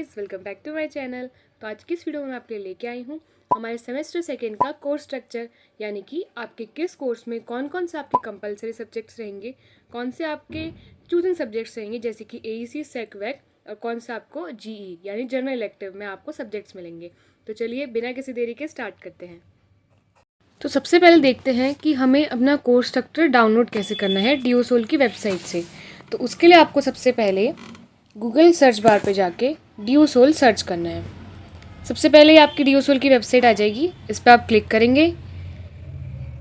Guys, welcome back to my channel. तो आज की इस वीडियो में मैं आपके लिए लेके आई हूँ हमारे सेमेस्टर सेकेंड का कोर्स स्ट्रक्चर, यानी कि आपके किस कोर्स में कौन कौन से आपके कंपलसरी सब्जेक्ट्स रहेंगे, कौन से आपके चूजिंग सब्जेक्ट्स रहेंगे जैसे कि AEC, सेक वैक, और कौन सा आपको GE यानी जनरल इलेक्टिव में आपको सब्जेक्ट्स मिलेंगे। तो चलिए बिना किसी देरी के स्टार्ट करते हैं। तो सबसे पहले देखते हैं कि हमें अपना कोर्स स्ट्रक्चर डाउनलोड कैसे करना है DOSOL की वेबसाइट से। तो उसके लिए आपको सबसे पहले गूगल सर्च बार पे जाके DOSOL सर्च करना है। सबसे पहले आपकी DOSOL की वेबसाइट आ जाएगी, इस पर आप क्लिक करेंगे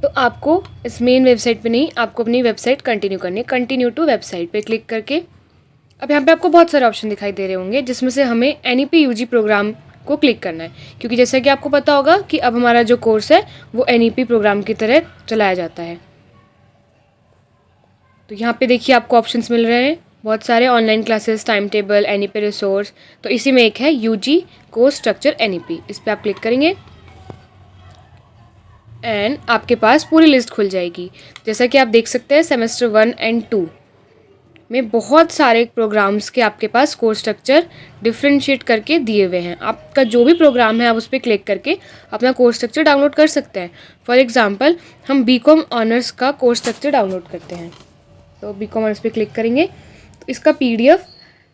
तो आपको इस मेन वेबसाइट पे नहीं, आपको अपनी वेबसाइट कंटिन्यू करनी है। कंटिन्यू टू वेबसाइट पे क्लिक करके अब यहाँ पे आपको बहुत सारे ऑप्शन दिखाई दे रहे होंगे, जिसमें से हमें NEP UG प्रोग्राम को क्लिक करना है, क्योंकि जैसा कि आपको पता होगा कि अब हमारा जो कोर्स है वो NEP प्रोग्राम की तरह चलाया जाता है। तो यहाँ पे देखिए आपको ऑप्शंस मिल रहे हैं बहुत सारे, online classes, time table, NEP resource. तो इसी में एक है UG कोर्स स्ट्रक्चर NEP, इस पर आप क्लिक करेंगे एंड आपके पास पूरी लिस्ट खुल जाएगी। जैसा कि आप देख सकते हैं सेमेस्टर 1 एंड 2 में बहुत सारे प्रोग्राम्स के आपके पास कोर्स स्ट्रक्चर डिफ्रेंशिएट करके दिए हुए हैं। आपका जो भी प्रोग्राम है आप उस पर क्लिक करके अपना कोर्स स्ट्रक्चर डाउनलोड कर सकते हैं। फॉर एग्जांपल हम BCom ऑनर्स का कोर्स स्ट्रक्चर डाउनलोड करते हैं, तो BCom ऑनर्स पे क्लिक करेंगे तो इसका PDF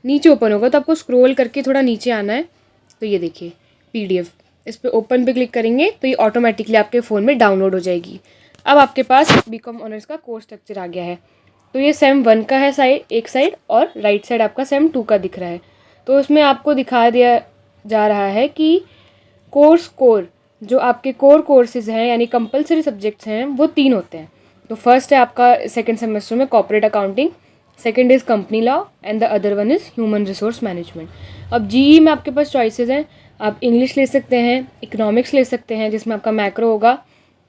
नीचे ओपन होगा, तो आपको स्क्रॉल करके थोड़ा नीचे आना है। तो ये देखिए PDF, इस पर ओपन पे क्लिक करेंगे तो ये ऑटोमेटिकली आपके फ़ोन में डाउनलोड हो जाएगी। अब आपके पास BCom ऑनर्स का कोर्स स्ट्रक्चर आ गया है। तो ये सेम 1 का है साइड, एक साइड, और राइट साइड आपका सेम 2 का दिख रहा है। तो उसमें आपको दिखा दिया जा रहा है कि कोर जो आपके कोर कोर्सेज हैं यानी कंपलसरी सब्जेक्ट्स हैं वो 3 होते हैं। तो फर्स्ट है आपका सेकेंड सेमेस्टर में corporate accounting, second is company law and the other one is human resource management. अब GE में आपके पास चॉइसेस हैं, आप इंग्लिश ले सकते हैं, इकोनॉमिक्स ले सकते हैं जिसमें आपका मैक्रो होगा,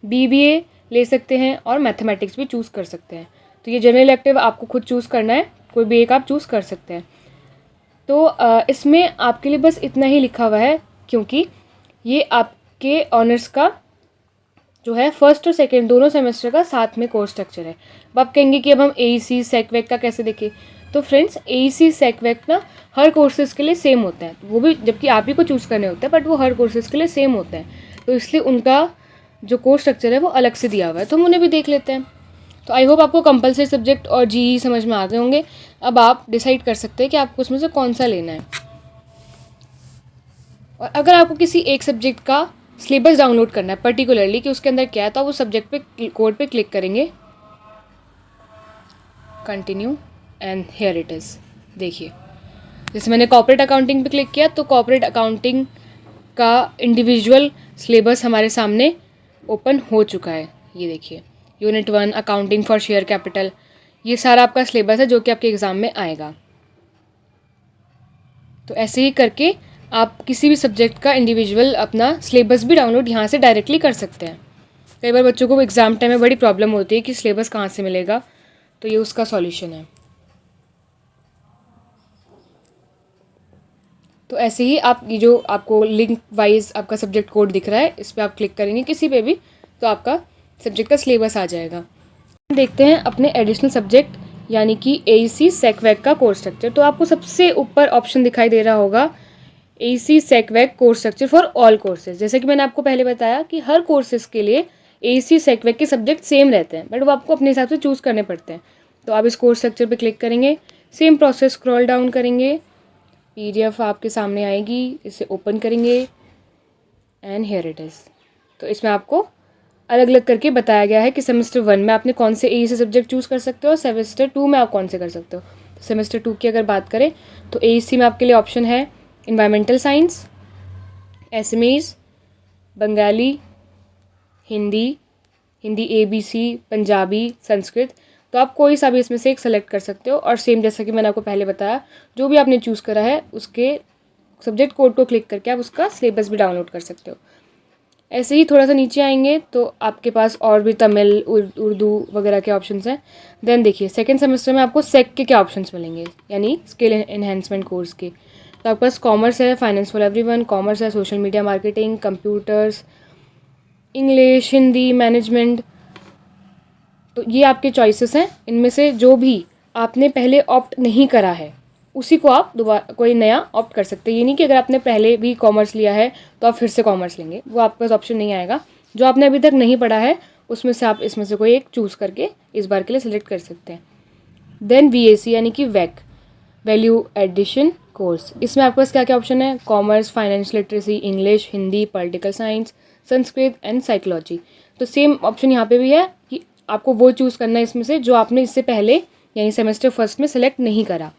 BBA ले सकते हैं और मैथमेटिक्स भी चूज़ कर सकते हैं। तो ये जनरल इलेक्टिव आपको खुद चूज़ करना है, कोई भी एक आप चूज़ कर सकते हैं। तो इसमें आपके लिए बस इतना ही लिखा हुआ है, क्योंकि ये आपके ऑनर्स का जो है फर्स्ट और सेकेंड दोनों सेमेस्टर का साथ में कोर्स स्ट्रक्चर है। अब आप कहेंगे कि अब हम AEC सेक वैक का कैसे देखें। तो फ्रेंड्स AEC सेक वैक ना हर कोर्सेज़ के लिए सेम होता है, वो भी जबकि आप ही को चूज़ करने होते हैं, बट वो हर कोर्सेज़ के लिए सेम होते हैं। तो इसलिए उनका जो कोर्स स्ट्रक्चर है वो अलग से दिया हुआ है, तो हम उन्हें भी देख लेते हैं। तो आई होप आपको कंपलसरी सब्जेक्ट और GE समझ में आ गए होंगे। अब आप डिसाइड कर सकते हैं कि आपको उसमें से कौन सा लेना है। और अगर आपको किसी एक सब्जेक्ट का सिलेबस डाउनलोड करना है पर्टिकुलरली कि उसके अंदर क्या है, तो आप उस सब्जेक्ट पे कोड पे क्लिक करेंगे, continue, and here it is. देखिए जैसे मैंने कॉर्पोरेट अकाउंटिंग पे क्लिक किया तो कॉर्पोरेट अकाउंटिंग का इंडिविजुअल सिलेबस हमारे सामने ओपन हो चुका है। ये देखिए unit 1 accounting for share capital, ये सारा आपका सिलेबस है जो कि आपके एग्ज़ाम में आएगा। तो ऐसे ही करके आप किसी भी सब्जेक्ट का इंडिविजुअल अपना सिलेबस भी डाउनलोड यहाँ से डायरेक्टली कर सकते हैं। कई बार बच्चों को एग्ज़ाम टाइम में बड़ी प्रॉब्लम होती है कि सिलेबस कहाँ से मिलेगा, तो ये उसका सॉल्यूशन है। तो ऐसे ही आप ये जो आपको लिंक वाइज आपका सब्जेक्ट कोड दिख रहा है, इस पर आप क्लिक करेंगे किसी पे भी, तो आपका सब्जेक्ट का सिलेबस आ जाएगा। देखते हैं अपने एडिशनल सब्जेक्ट यानी कि AEC सेक वैक का कोर्स स्ट्रक्चर। तो आपको सबसे ऊपर ऑप्शन दिखाई दे रहा होगा AEC SEC VAC course structure for all courses. जैसे कि मैंने आपको पहले बताया कि हर कोर्सेज के लिए AEC सेक वैक के सब्जेक्ट सेम रहते हैं, बट वो आपको अपने हिसाब से चूज़ करने पड़ते हैं। तो आप इस कोर्स स्ट्रक्चर पे क्लिक करेंगे, सेम प्रोसेस, स्क्रॉल डाउन करेंगे, PDF आपके सामने आएगी, इसे ओपन करेंगे एंड हियर इट इज़। तो इसमें आपको अलग अलग करके बताया गया है कि सेमेस्टर 1 में आपने कौन से AEC सब्जेक्ट चूज़ कर सकते हो और सेमेस्टर 2 में आप कौन से कर सकते हो। तो सेमेस्टर 2 की अगर बात करें तो AEC में आपके लिए ऑप्शन है environmental science, SMEs, Bengali, Hindi ABC, Punjabi, Sanskrit. तो आप कोई सा भी इसमें से एक सेलेक्ट कर सकते हो, और सेम जैसा कि मैंने आपको पहले बताया जो भी आपने चूज़ करा है उसके सब्जेक्ट कोड को क्लिक करके आप उसका सिलेबस भी डाउनलोड कर सकते हो। ऐसे ही थोड़ा सा नीचे आएंगे तो आपके पास और भी तमिल, उर्दू वगैरह के ऑप्शंस हैं। देन देखिए सेकेंड सेमेस्टर में आपको सेक के क्या ऑप्शंस मिलेंगे, यानी स्किल एनहेंसमेंट कोर्स के। तो आपके पास कॉमर्स है, फाइनेंस फॉर एवरीवन, कॉमर्स है, social media marketing, computers, English, Hindi, management. तो ये आपके चॉइसेस हैं, इनमें से जो भी आपने पहले ऑप्ट नहीं करा है उसी को आप दोबारा कोई नया ऑप्ट कर सकते हैं। ये नहीं कि अगर आपने पहले भी कॉमर्स लिया है तो आप फिर से कॉमर्स लेंगे, वो आपके पास ऑप्शन नहीं आएगा। जो आपने अभी तक नहीं पढ़ा है उसमें से आप इसमें से कोई एक चूज़ करके इस बार के लिए सिलेक्ट कर सकते हैं। देन VAC यानी कि वैक, वैल्यू एडिशन कोर्स। इसमें आपके पास क्या क्या ऑप्शन है? Commerce, finance literacy, English, Hindi, political science, Sanskrit and psychology. तो सेम ऑप्शन यहाँ पे भी है कि आपको वो चूज़ करना है इसमें से जो आपने इससे पहले यानी सेमेस्टर फर्स्ट में सेलेक्ट नहीं करा।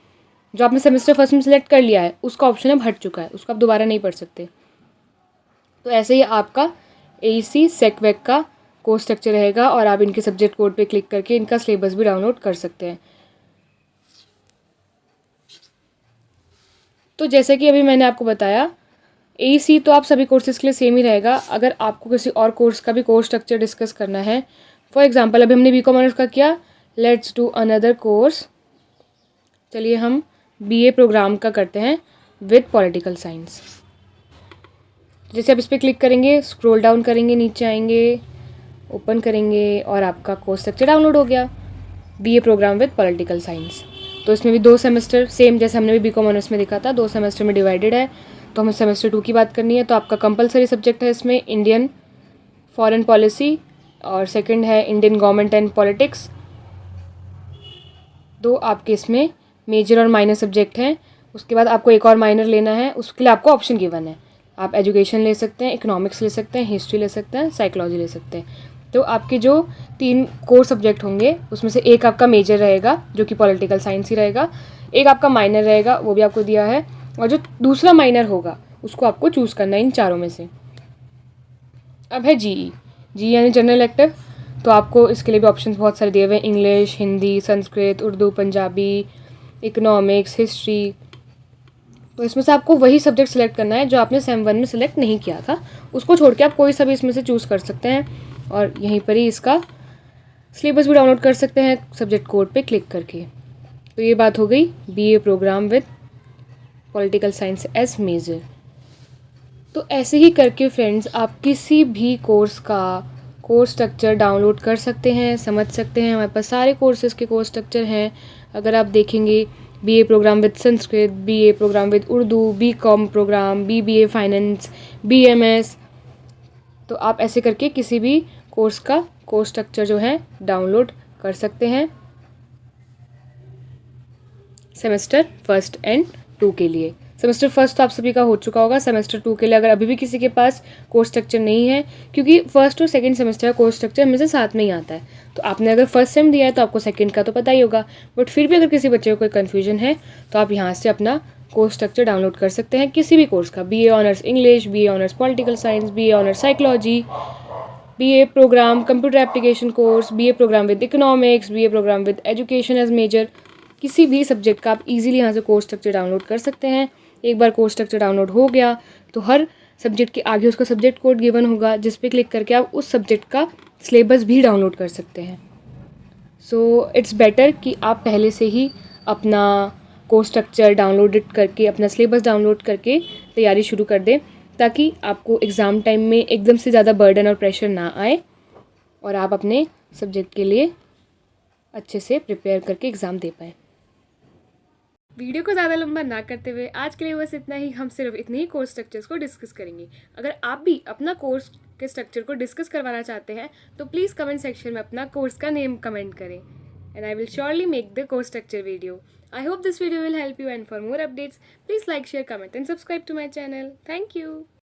जो आपने सेमेस्टर फर्स्ट में सेलेक्ट कर लिया है उसका ऑप्शन अब हट चुका है, उसको आप दोबारा नहीं पढ़ सकते। तो ऐसे ही आपका AEC सेकवेक का कोर्स स्ट्रक्चर रहेगा और आप इनके सब्जेक्ट कोड पे क्लिक करके इनका सिलेबस भी डाउनलोड कर सकते हैं। तो जैसे कि अभी मैंने आपको बताया, AEC तो आप सभी कोर्सेज़ के लिए सेम ही रहेगा। अगर आपको किसी और कोर्स का भी कोर्स स्ट्रक्चर डिस्कस करना है, फॉर एग्जांपल अभी हमने BCom ऑनर्स का किया, लेट्स डू अनदर कोर्स। चलिए हम BA प्रोग्राम का करते हैं विद पॉलिटिकल साइंस। जैसे आप इस पर क्लिक करेंगे, स्क्रॉल डाउन करेंगे, नीचे आएंगे, ओपन करेंगे और आपका कोर्स स्ट्रक्चर डाउनलोड हो गया, BA programme with political science. तो इसमें भी 2 सेमेस्टर, सेम जैसे हमने भी BCom ऑनर्स में देखा था, 2 सेमेस्टर में डिवाइडेड है। तो हमें सेमेस्टर 2 की बात करनी है, तो आपका कंपलसरी सब्जेक्ट है इसमें इंडियन फॉरेन पॉलिसी और सेकंड है इंडियन गवर्नमेंट एंड पॉलिटिक्स। 2 आपके इसमें मेजर और माइनर सब्जेक्ट हैं। उसके बाद आपको एक और माइनर लेना है, उसके लिए आपको ऑप्शन गिवन है। आप एजुकेशन ले सकते हैं, इकोनॉमिक्स ले सकते हैं, हिस्ट्री ले सकते हैं, साइकोलॉजी ले सकते हैं। तो आपके जो 3 कोर सब्जेक्ट होंगे उसमें से एक आपका मेजर रहेगा जो कि पॉलिटिकल साइंस ही रहेगा, एक आपका माइनर रहेगा वो भी आपको दिया है, और जो दूसरा माइनर होगा उसको आपको चूज़ करना है इन चारों में से। अब है जी यानी जनरल इलेक्टिव। तो आपको इसके लिए भी ऑप्शंस बहुत सारे दिए हुए हैं, English, Hindi, Sanskrit, Urdu, Punjabi, economics, history. तो इसमें से आपको वही सब्जेक्ट सेलेक्ट करना है जो आपने सेम 1 में सेलेक्ट नहीं किया था, उसको छोड़ के आप कोई सा भी इसमें से चूज़ कर सकते हैं और यहीं पर ही इसका सिलेबस भी डाउनलोड कर सकते हैं सब्जेक्ट कोड पे क्लिक करके। तो ये बात हो गई BA programme with political science as major. तो ऐसे ही करके फ्रेंड्स आप किसी भी कोर्स का कोर्स स्ट्रक्चर डाउनलोड कर सकते हैं, समझ सकते हैं। हमारे पास सारे कोर्सेज़ के कोर्स स्ट्रक्चर हैं। अगर आप देखेंगे BA programme with Sanskrit, BA programme with Urdu, BCom program, BBA finance, BMS, तो आप ऐसे करके किसी भी कोर्स का कोर्स स्ट्रक्चर जो है डाउनलोड कर सकते हैं सेमेस्टर फर्स्ट एंड 2 के लिए। सेमेस्टर फर्स्ट तो आप सभी का हो चुका होगा। सेमेस्टर 2 के लिए अगर अभी भी किसी के पास कोर्स स्ट्रक्चर नहीं है, क्योंकि फर्स्ट और सेकंड सेमेस्टर का कोर्स स्ट्रक्चर हमेशा साथ में ही आता है, तो आपने अगर फर्स्ट सेम दिया है तो आपको सेकंड का तो पता ही होगा, बट फिर भी अगर किसी बच्चे को कोई कन्फ्यूजन है तो आप यहाँ से अपना कोर्स स्ट्रक्चर डाउनलोड कर सकते हैं किसी भी कोर्स का, BA honours English, BA honours political science, BA honours psychology, BA programme computer application course, BA programme with economics, BA programme with education as major. किसी भी सब्जेक्ट का आप इजीली यहाँ से कोर्स स्ट्रक्चर डाउनलोड कर सकते हैं। एक बार कोर्स स्ट्रक्चर डाउनलोड हो गया तो हर सब्जेक्ट के आगे उसका सब्जेक्ट कोड गिवन होगा, जिस पे क्लिक करके आप उस सब्जेक्ट का सिलेबस भी डाउनलोड कर सकते हैं। सो इट्स बेटर कि आप पहले से ही अपना कोर्स स्ट्रक्चर डाउनलोड करके, अपना सिलेबस डाउनलोड करके तैयारी शुरू कर दें, ताकि आपको एग्ज़ाम टाइम में एकदम से ज़्यादा बर्डन और प्रेशर ना आए और आप अपने सब्जेक्ट के लिए अच्छे से प्रिपेयर करके एग्ज़ाम दे पाएँ। वीडियो को ज़्यादा लंबा ना करते हुए आज के लिए बस इतना ही। हम सिर्फ इतने ही कोर्स स्ट्रक्चर्स को डिस्कस करेंगे। अगर आप भी अपना कोर्स के स्ट्रक्चर को डिस्कस करवाना चाहते हैं तो प्लीज़ कमेंट सेक्शन में अपना कोर्स का नेम कमेंट करें, and I will surely make the course structure video. I hope this video will help you, and for more updates, please like, share, comment and subscribe to my channel. Thank you.